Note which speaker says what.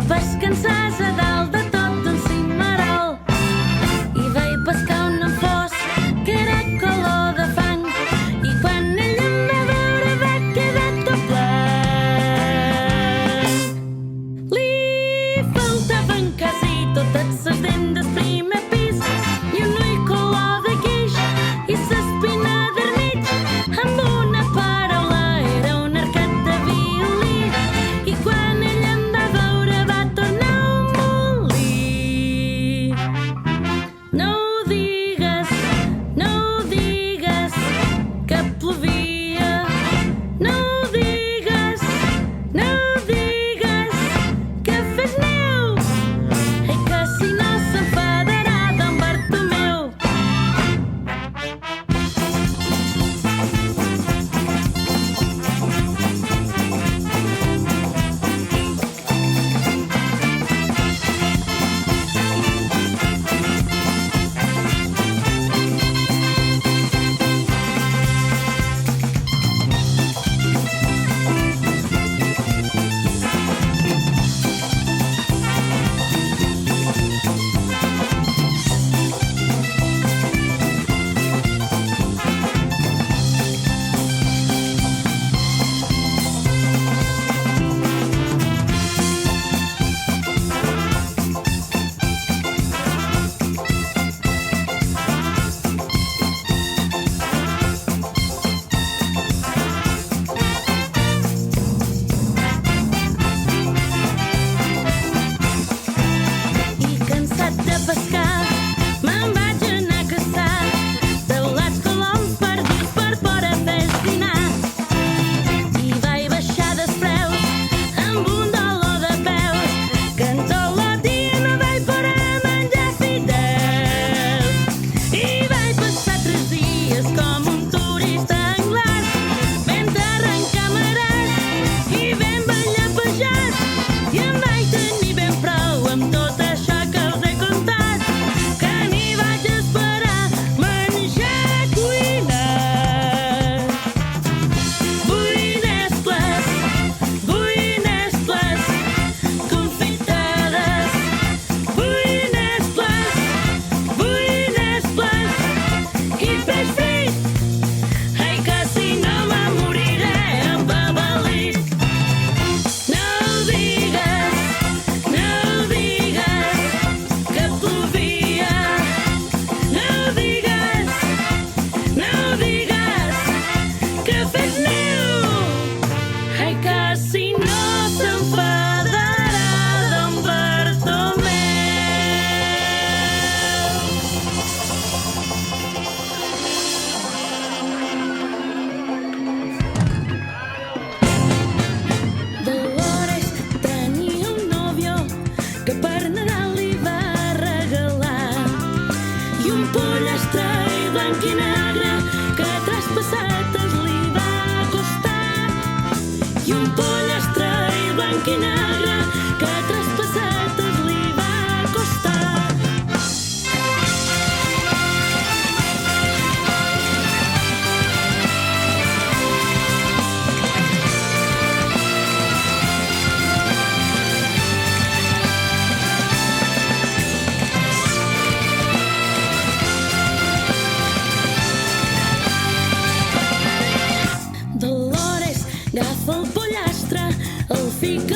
Speaker 1: pescansàs a dalt de tot un cimarol i vaig pescar un enfós que era color de fang i quan ell em va veure va quedar tot blanc. Li faltaven quasi totes ses dents del primer pis i un ull color de guix i s'espina d'ermig amb una paraula era un arquet de violí i quan ell em va veure va tornar un molí. No ho digues, no ho digues que plovia, no ho digues, no ho digues que fes neu i que si no s'enfadarà d'en Bartomeu. I cansat de pescar, me'n vaig anar a caçar teulats coloms perduts per fora del dinar. I vaig baixar dels preus amb un dolor de peus que en tot el dia no vaig poder menjar fidels. I vaig passar 3 dies com un turista anglès fent arrencar marès i ben ballapejat i em vaig tenir ben prou amb tot això que us he contat que ni vaig esperar menjar cuinat. Vull nesples confitades, vull nesples i peix frit, ai que si no me moriré embavalit. No ho digues que plovia, no ho digues que fes neu, ai que si no s'enfadarà d'en Bartomeu. Dolores tenia un nòvio que per Nadal li va regalar i un pollastre blanc i negre que 3 pessetes li va costar. I un pollastre blanc i negre que 3 pessetes li va costar. Dolores agafa el pollastre, el fica